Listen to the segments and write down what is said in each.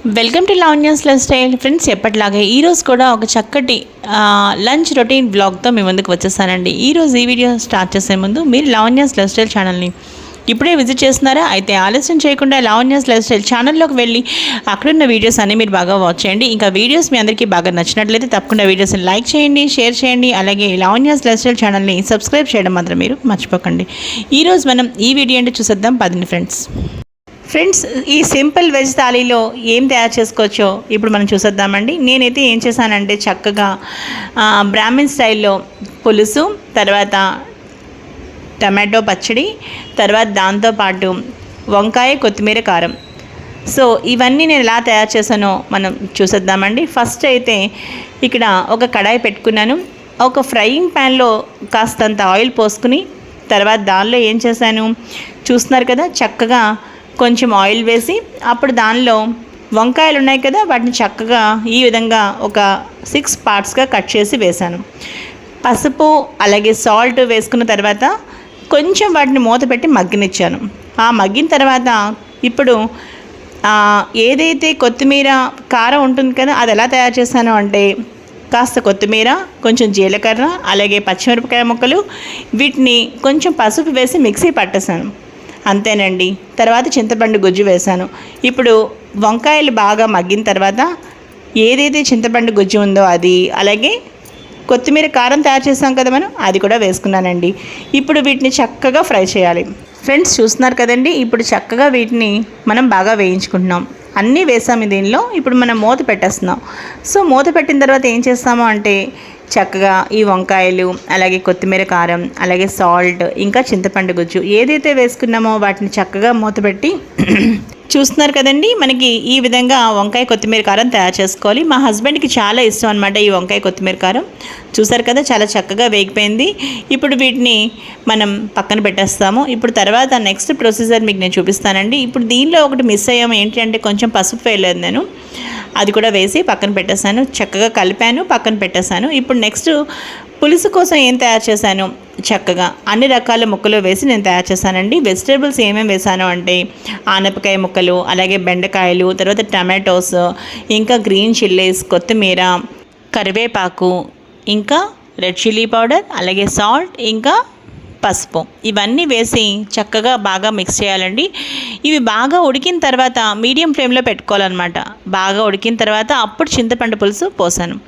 Welcome to Lavanya's life style. Friends, ఎప్పటిలాగే ఈరోజు కూడా ఒక చక్కటి లంచ్ రొటీన్ బ్లాగ్తో మీ ముందుకు వచ్చేసానండి. ఈరోజు ఈ వీడియో స్టార్ట్ చేసే ముందు మీరు లావణ్యాస్ లైఫ్ స్టైల్ ఛానల్ని ఇప్పుడే విజిట్ చేస్తున్నారా? అయితే ఆలస్యం చేయకుండా లావణ్యాస్ లైఫ్ స్టైల్ ఛానల్లోకి వెళ్ళి అక్కడున్న వీడియోస్ అన్నీ మీరు బాగా వాచ్ చేయండి. ఇంకా వీడియోస్ మీ అందరికీ బాగా నచ్చినట్లయితే తప్పకుండా వీడియోస్ని లైక్ చేయండి, షేర్ చేయండి. అలాగే లావణ్యాస్ లైఫ్ స్టైల్ ఛానల్ని సబ్స్క్రైబ్ చేయడం మాత్రం మీరు మర్చిపోకండి. ఈరోజు మనం ఈ వీడియో అంటే చూసేద్దాం పదండి ఫ్రెండ్స్. ఈ సింపుల్ వెజ్ థాలీలో ఏం తయారు చేసుకోవచ్చో ఇప్పుడు మనం చూసేద్దామండి. నేనైతే ఏం చేశానంటే చక్కగా బ్రాహ్మిన్ స్టైల్లో పులుసు, తర్వాత టమాటో పచ్చడి, తర్వాత దాంతోపాటు వంకాయ కొత్తిమీర కారం. సో ఇవన్నీ నేను ఎలా తయారు చేశానో మనం చూసేద్దామండి. ఫస్ట్ అయితే ఇక్కడ ఒక కడాయి పెట్టుకున్నాను. ఒక ఫ్రైయింగ్ ప్యాన్లో కాస్తంత ఆయిల్ పోసుకుని తర్వాత దానిలో ఏం చేశాను చూస్తున్నారు కదా, చక్కగా కొంచెం ఆయిల్ వేసి అప్పుడు దానిలో వంకాయలు ఉన్నాయి కదా వాటిని చక్కగా ఈ విధంగా ఒక 6 పార్ట్స్గా కట్ చేసి వేశాను. పసుపు అలాగే సాల్ట్ వేసుకున్న తర్వాత కొంచెం వాటిని మూత పెట్టి మగ్గనిచ్చాను. ఆ మగ్గిన తర్వాత ఇప్పుడు ఏదైతే కొత్తిమీర కారం ఉంటుంది కదా అది ఎలా తయారు చేశాను అంటే కాస్త కొత్తిమీర, కొంచెం జీలకర్ర, అలాగే పచ్చిమిరపకాయ ముక్కలు, వీటిని కొంచెం పసుపు వేసి మిక్సీ పట్టేశాను. అంతేనండి. తర్వాత చింతపండు గుజ్జు వేశాను. ఇప్పుడు వంకాయలు బాగా మగ్గిన తర్వాత ఏదైతే చింతపండు గుజ్జు ఉందో అది, అలాగే కొత్తిమీర కారం తయారు చేసాం కదా మనం, అది కూడా వేసుకున్నానండి. ఇప్పుడు వీటిని చక్కగా ఫ్రై చేయాలి. ఫ్రెండ్స్, చూస్తున్నారు కదండి, ఇప్పుడు చక్కగా వీటిని మనం బాగా వేయించుకుంటున్నాం. అన్నీ వేసాము దీనిలో. ఇప్పుడు మనం మూత పెట్టేస్తున్నాం. సో మూత పెట్టిన తర్వాత ఏం చేస్తాము అంటే చక్కగా ఈ వంకాయలు, అలాగే కొత్తిమీర కారం, అలాగే సాల్ట్, ఇంకా చింతపండు గుజ్జు ఏదైతే వేసుకున్నామో వాటిని చక్కగా మూతపెట్టి చూస్తున్నారు కదండి, మనకి ఈ విధంగా వంకాయ కొత్తిమీర కారం తయారు చేసుకోవాలి. మా హస్బెండ్కి చాలా ఇష్టం అనమాట ఈ వంకాయ కొత్తిమీర కారం. చూసారు కదా, చాలా చక్కగా వేగిపోయింది. ఇప్పుడు వీటిని మనం పక్కన పెట్టేస్తాము. ఇప్పుడు తర్వాత నెక్స్ట్ ప్రొసీజర్ మీకు నేను చూపిస్తానండి. ఇప్పుడు దీనిలో ఒకటి మిస్ అయ్యాము, ఏంటి అంటే కొంచెం పసుపు వేయలేదు నేను. అది కూడా వేసి పక్కన పెట్టేశాను. చక్కగా కలిపాను, పక్కన పెట్టేశాను. ఇప్పుడు నెక్స్ట్ పులుసు కోసం ఏం తయారు చేశాను, చక్కగా అన్ని రకాల ముక్కలు వేసి నేను తయారు చేశానండి. వెజిటేబుల్స్ ఏమేమి వేసాను అంటే ఆనపకాయ ముక్కలు, అలాగే బెండకాయలు, తర్వాత టమాటోస్, ఇంకా గ్రీన్ చిల్లీస్, కొత్తిమీర, కరివేపాకు, ఇంకా రెడ్ చిల్లీ పౌడర్, అలాగే సాల్ట్, ఇంకా పసుపు, ఇవన్నీ వేసి చక్కగా బాగా మిక్స్ చేయాలండి. ఇవి బాగా ఉడికిన తర్వాత మీడియం ఫ్లేమ్లో పెట్టుకోవాలన్నమాట. బాగా ఉడికిన తర్వాత అప్పుడు చింతపండు పులుసు పోసాను.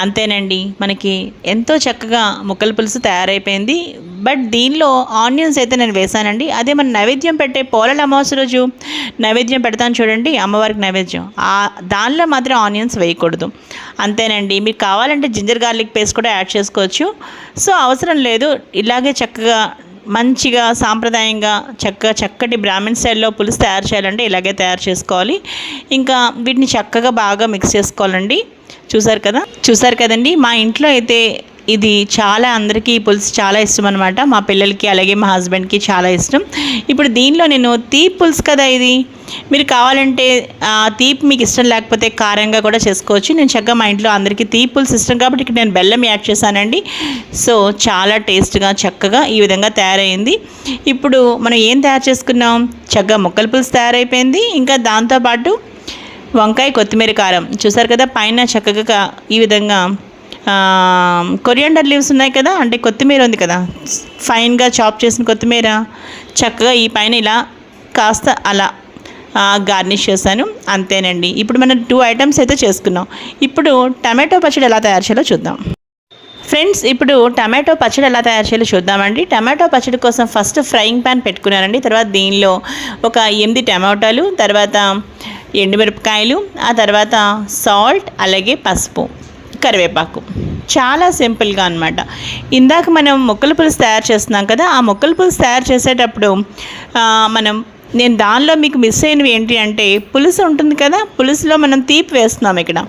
అంతేనండి, మనకి ఎంతో చక్కగా ముక్కల పులుసు తయారైపోయింది. బట్ దీనిలో ఆనియన్స్ అయితే నేను వేసానండి. అదే మన నైవేద్యం పెట్టే పోలల అమావాస్య రోజు నైవేద్యం పెడతాను చూడండి, అమ్మవారికి నైవేద్యం, దానిలో మాత్రం ఆనియన్స్ వేయకూడదు. అంతేనండి. మీకు కావాలంటే జింజర్ గార్లిక్ పేస్ట్ కూడా యాడ్ చేసుకోవచ్చు. సో అవసరం లేదు. ఇలాగే చక్కగా మంచిగా సాంప్రదాయంగా చక్కటి బ్రాహ్మిన్ స్టైల్లో పులుసు తయారు చేయాలంటే ఇలాగే తయారు చేసుకోవాలి. ఇంకా వీటిని చక్కగా బాగా మిక్స్ చేసుకోవాలండి. చూసారు కదండి, మా ఇంట్లో అయితే ఇది చాలా అందరికీ పులుసు చాలా ఇష్టం అనమాట. మా పిల్లలకి అలాగే మా హస్బెండ్కి చాలా ఇష్టం. ఇప్పుడు దీనిలో నేను తీపి పులుసు కదా ఇది, మీరు కావాలంటే తీపి మీకు ఇష్టం లేకపోతే కారంగా కూడా చేసుకోవచ్చు. నేను చక్కగా మా ఇంట్లో అందరికీ తీపి పులుసు ఇష్టం కాబట్టి ఇక్కడ నేను బెల్లం యాడ్ చేశానండి. సో చాలా టేస్ట్గా చక్కగా ఈ విధంగా తయారైంది. ఇప్పుడు మనం ఏం తయారు చేసుకున్నాం, చక్కగా ముక్కల పులుసు తయారైపోయింది. ఇంకా దాంతోపాటు వంకాయ కొత్తిమీర కారం చూసారు కదా, పైన చక్కగా ఈ విధంగా కొరియాండర్ లీవ్స్ ఉన్నాయి కదా, అంటే కొత్తిమీర ఉంది కదా, ఫైన్గా చాప్ చేసిన కొత్తిమీర చక్కగా ఈ పైన ఇలా కాస్త అలా గార్నిష్ చేశాను. అంతేనండి. ఇప్పుడు మనం 2 ఐటమ్స్ అయితే చేసుకున్నాం. ఇప్పుడు టమాటో పచ్చడి ఎలా తయారు చేయాలో చూద్దాం. ఫ్రెండ్స్, ఇప్పుడు టమాటో పచ్చడి ఎలా తయారు చేయాలో చూద్దామండి. టమాటో పచ్చడి కోసం ఫస్ట్ ఫ్రైయింగ్ ప్యాన్ పెట్టుకున్నానండి. తర్వాత దీనిలో ఒక 8 టమాటాలు, తర్వాత ఎండుమిరపకాయలు, ఆ తర్వాత సాల్ట్, అలాగే పసుపు, కరివేపాకు. చాలా సింపుల్గా అనమాట. ఇందాక మనం ముక్కల పులుసు తయారు చేస్తున్నాం కదా, ఆ ముక్కల పులుసు తయారు చేసేటప్పుడు నేను దానిలో మీకు మిస్ అయినవి ఏంటి అంటే పులుసు ఉంటుంది కదా, పులుసులో మనం తీపి వేస్తున్నాం ఇక్కడ.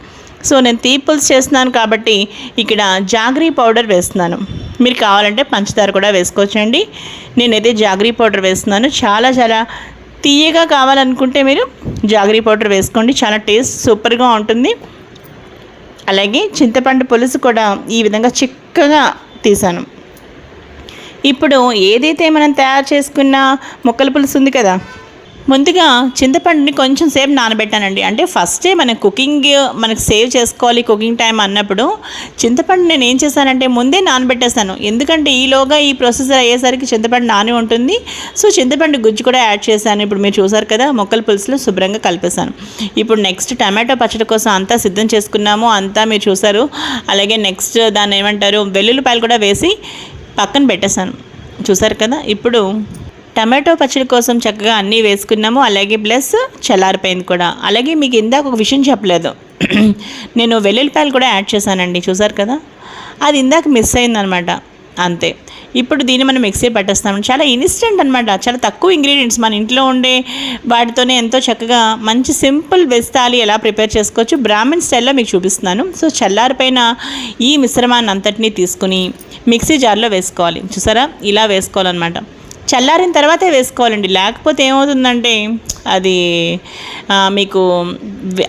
సో నేను తీపి పులుసు చేస్తున్నాను కాబట్టి ఇక్కడ జాగరీ పౌడర్ వేస్తున్నాను. మీరు కావాలంటే పంచదార కూడా వేసుకోవచ్చండి. నేనైతే జాగరీ పౌడర్ వేస్తున్నాను. చాలా తీయగా కావాలనుకుంటే మీరు జాగరీ పౌడర్ వేసుకోండి, చాలా టేస్ట్ సూపర్గా ఉంటుంది. అలాగే చింతపండు పులుసు కూడా ఈ విధంగా చిక్కగా తీసాను. ఇప్పుడు ఏదైతే మనం తయారు చేసుకున్న ముక్కల పులుసు ఉంది కదా, ముందుగా చింతపండుని కొంచెం సేపు నానబెట్టానండి. అంటే ఫస్టే మన కుకింగ్ మనకు సేవ్ చేసుకోవాలి కుకింగ్ టైం అన్నప్పుడు చింతపండు నేను ఏం చేశానంటే ముందే నానబెట్టేస్తాను. ఎందుకంటే ఈలోగా ఈ ప్రొసెసర్ అయ్యేసరికి చింతపండు నాని ఉంటుంది. సో చింతపండు గుజ్జు కూడా యాడ్ చేశాను. ఇప్పుడు మీరు చూసారు కదా, మొక్కల పులుసులో శుభ్రంగా కలిపేశాను. ఇప్పుడు నెక్స్ట్ టమాటో పచ్చడి కోసం అంతా సిద్ధం చేసుకున్నాము. అంతా మీరు చూసారు. అలాగే నెక్స్ట్ దాన్ని ఏమంటారు, వెల్లుల్లిపాయలు కూడా వేసి పక్కన పెట్టేశాను. చూసారు కదా. ఇప్పుడు టమాటో పచ్చడి కోసం చక్కగా అన్నీ వేసుకున్నాము. అలాగే ప్లస్ చల్లారిపోయింది కూడా. అలాగే మీకు ఇందాక ఒక విషయం చెప్పలేదు, నేను వెల్లుల్లిపాయలు కూడా యాడ్ చేశానండి. చూసారు కదా, అది ఇందాక మిస్ అయిందనమాట. అంతే. ఇప్పుడు దీన్ని మనం మిక్సీ పట్టేస్తాం. చాలా ఇన్స్టెంట్ అనమాట. చాలా తక్కువ ఇంగ్రీడియంట్స్, మన ఇంట్లో ఉండే వాటితోనే ఎంతో చక్కగా మంచి సింపుల్ వెజ్ థాలీ ఎలా ప్రిపేర్ చేసుకోవచ్చు బ్రాహ్మణ్ స్టైల్లో మీకు చూపిస్తున్నాను. సో చల్లారిపోయిన ఈ మిశ్రమాన్ని అంతటినీ తీసుకుని మిక్సీ జార్లో వేసుకోవాలి. చూసారా, ఇలా వేసుకోవాలన్నమాట. చల్లారిన తర్వాతే వేసుకోవాలండి. లేకపోతే ఏమవుతుందంటే అది మీకు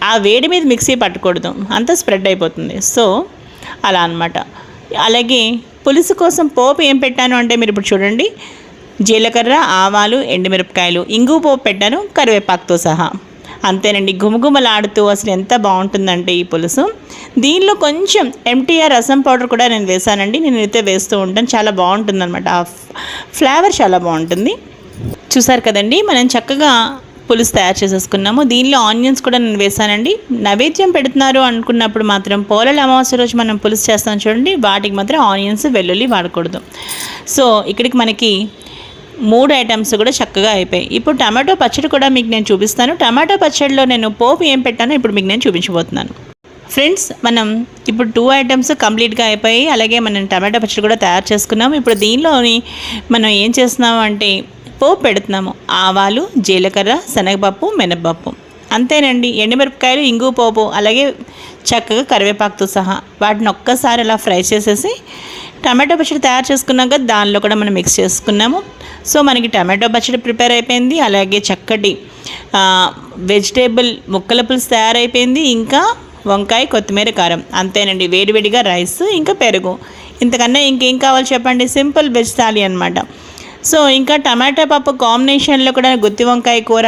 ఆ వేడి మీద మిక్సీ పట్టకూడదు, అంతా స్ప్రెడ్ అయిపోతుంది. సో అలా అన్నమాట. అలాగే పులుసు కోసం పోపు ఏం పెట్టాను అంటే మీరు ఇప్పుడు చూడండి, జీలకర్ర, ఆవాలు, ఎండుమిరపకాయలు, ఇంగువ పోపు పెట్టాను కరివేపాకుతో సహా. అంతేనండి. గుమగుమలాడుతూ అసలు ఎంత బాగుంటుందంటే ఈ పులుసు. దీనిలో కొంచెం ఎంటీఆర్ రసం పౌడర్ కూడా నేను వేసానండి. నేను అయితే వేస్తూ ఉంటాను. చాలా బాగుంటుంది అనమాట. ఆ ఫ్లేవర్ చాలా బాగుంటుంది. చూసారు కదండి, మనం చక్కగా పులుసు తయారు చేసేసుకున్నాము. దీనిలో ఆనియన్స్ కూడా నేను వేసానండి. నైవేద్యం పెడుతున్నారు అనుకున్నప్పుడు మాత్రం పోలల అమావాస్య రోజు మనం పులుసు చేస్తాం చూడండి, వాటికి మాత్రం ఆనియన్స్, వెల్లుల్లి వాడకూడదు. సో ఇక్కడికి మనకి 3 ఐటమ్స్ కూడా చక్కగా అయిపోయాయి. ఇప్పుడు టమాటో పచ్చడి కూడా మీకు నేను చూపిస్తాను. టమాటో పచ్చడిలో నేను పోపు ఏం పెట్టానో ఇప్పుడు మీకు నేను చూపించబోతున్నాను. ఫ్రెండ్స్, మనం ఇప్పుడు 2 ఐటమ్స్ కంప్లీట్గా అయిపోయాయి. అలాగే మనం టమాటో పచ్చడి కూడా తయారు చేసుకున్నాము. ఇప్పుడు దీనిలోని మనం ఏం చేస్తున్నాము అంటే పోపు పెడుతున్నాము. ఆవాలు, జీలకర్ర, శనగపప్పు, మినపప్పు. అంతేనండి. ఎండుమిరపకాయలు, ఇంగువ పోపు, అలాగే చక్కగా కరివేపాకుతో సహా వాటిని ఒక్కసారి అలా ఫ్రై చేసేసి టమాటో పచ్చడి తయారు చేసుకున్నాక దానిలో కూడా మనం మిక్స్ చేసుకున్నాము. సో మనకి టమాటో పచ్చడి ప్రిపేర్ అయిపోయింది. అలాగే చక్కటి వెజిటేబుల్ ముక్కల పులుసు తయారైపోయింది. ఇంకా వంకాయ, కొత్తిమీర, కారం. అంతేనండి. వేడివేడిగా రైస్, ఇంకా పెరుగు. ఇంతకన్నా ఇంకేం కావాలి చెప్పండి. సింపుల్ వెజ్ థాలీ అనమాట. సో ఇంకా టమాటా పప్పు కాంబినేషన్లో కూడా గుత్తి వంకాయ కూర,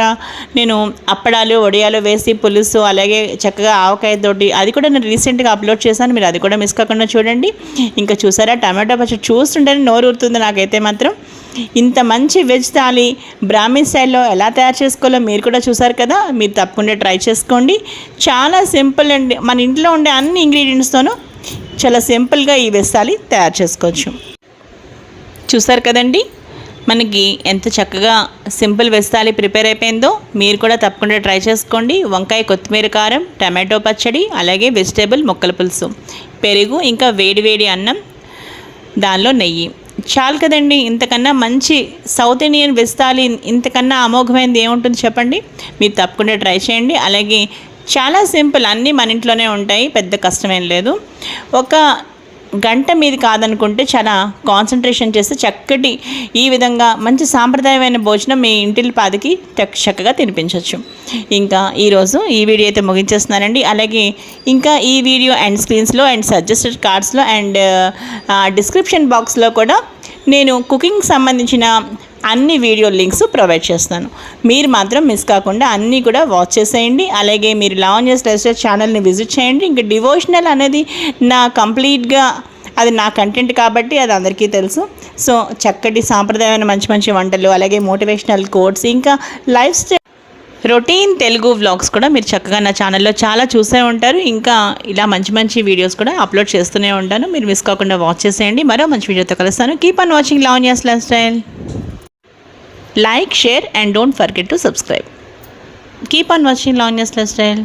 నేను అప్పడాలు, వడియాలు వేసి పులుసు, అలాగే చక్కగా ఆవకాయతోటి అది కూడా నేను రీసెంట్గా అప్లోడ్ చేశాను. మీరు అది కూడా మిస్ కాకుండా చూడండి. ఇంకా చూసారా, టమాటో పచ్చడి చూస్తుంటేనే నోరు ఊరుతుంది నాకైతే మాత్రం. ఇంత మంచి వెజ్ థాలీ బ్రాహ్మణ్ స్టైల్లో ఎలా తయారు చేసుకోవాలో మీరు కూడా చూసారు కదా. మీరు తప్పకుండా ట్రై చేసుకోండి. చాలా సింపుల్ అండి. మన ఇంట్లో ఉండే అన్ని ఇంగ్రీడియంట్స్తోనూ చాలా సింపుల్గా ఈ వెజ్ థాలీ తయారు చేసుకోవచ్చు. చూసారు కదండి, మనకి ఎంత చక్కగా సింపుల్ వెజ్ థాలీ ప్రిపేర్ అయిపోయిందో. మీరు కూడా తప్పకుండా ట్రై చేసుకోండి. వంకాయ, కొత్తిమీర, కారం, టమాటో పచ్చడి, అలాగే వెజిటేబుల్ ముక్కల పులుసు, పెరుగు, ఇంకా వేడివేడి అన్నం, దానిలో నెయ్యి. చాలు కదండి. ఇంతకన్నా మంచి సౌత్ ఇండియన్ వెజ్ థాలీ ఇంతకన్నా అమోఘమైనది ఏముంటుంది చెప్పండి. మీరు తప్పకుండా ట్రై చేయండి. అలాగే చాలా సింపుల్, అన్నీ మన ఇంట్లోనే ఉంటాయి, పెద్ద కష్టమేం లేదు. ఒక గంట మీది కాదనుకుంటే చాలా కాన్సన్ట్రేషన్ చేస్తే చక్కటి ఈ విధంగా మంచి సాంప్రదాయమైన భోజనం మీ ఇంటిల్ పాదికి చక్కగా తినిపించవచ్చు. ఇంకా ఈరోజు ఈ వీడియో అయితే ముగించేస్తున్నానండి. అలాగే ఇంకా ఈ వీడియో అండ్ స్క్రీన్స్లో అండ్ సజెస్టెడ్ కార్డ్స్లో అండ్ డిస్క్రిప్షన్ బాక్స్లో కూడా నేను కుకింగ్ సంబంధించిన అన్ని వీడియో లింక్స్ ప్రొవైడ్ చేస్తాను. మీరు మాత్రం మిస్ కాకుండా అన్నీ కూడా వాచ్ చేసేయండి. అలాగే మీరు లావణ్యస్ లైఫ్ స్టైల్ ఛానల్ని విజిట్ చేయండి. ఇంకా డివోషనల్ అనేది నా కంప్లీట్గా అది నా కంటెంట్ కాబట్టి అది అందరికీ తెలుసు. సో చక్కటి సాంప్రదాయమైన మంచి మంచి వంటలు, అలాగే మోటివేషనల్ కోట్స్, ఇంకా life style routine Telugu vlogs కూడా మీరు చక్కగా నా ఛానల్లో చాలా చూసే ఉంటారు. ఇంకా ఇలా మంచి మంచి వీడియోస్ కూడా అప్లోడ్ చేస్తూనే ఉంటాను. మీరు మిస్ కాకుండా వాచ్ చేసేయండి. మరో మంచి వీడియోతో కలుస్తాను. Keep on watching Lavanya's life style. Like, share and don't forget to subscribe. Keep on watching Lavanya's Lifestyle.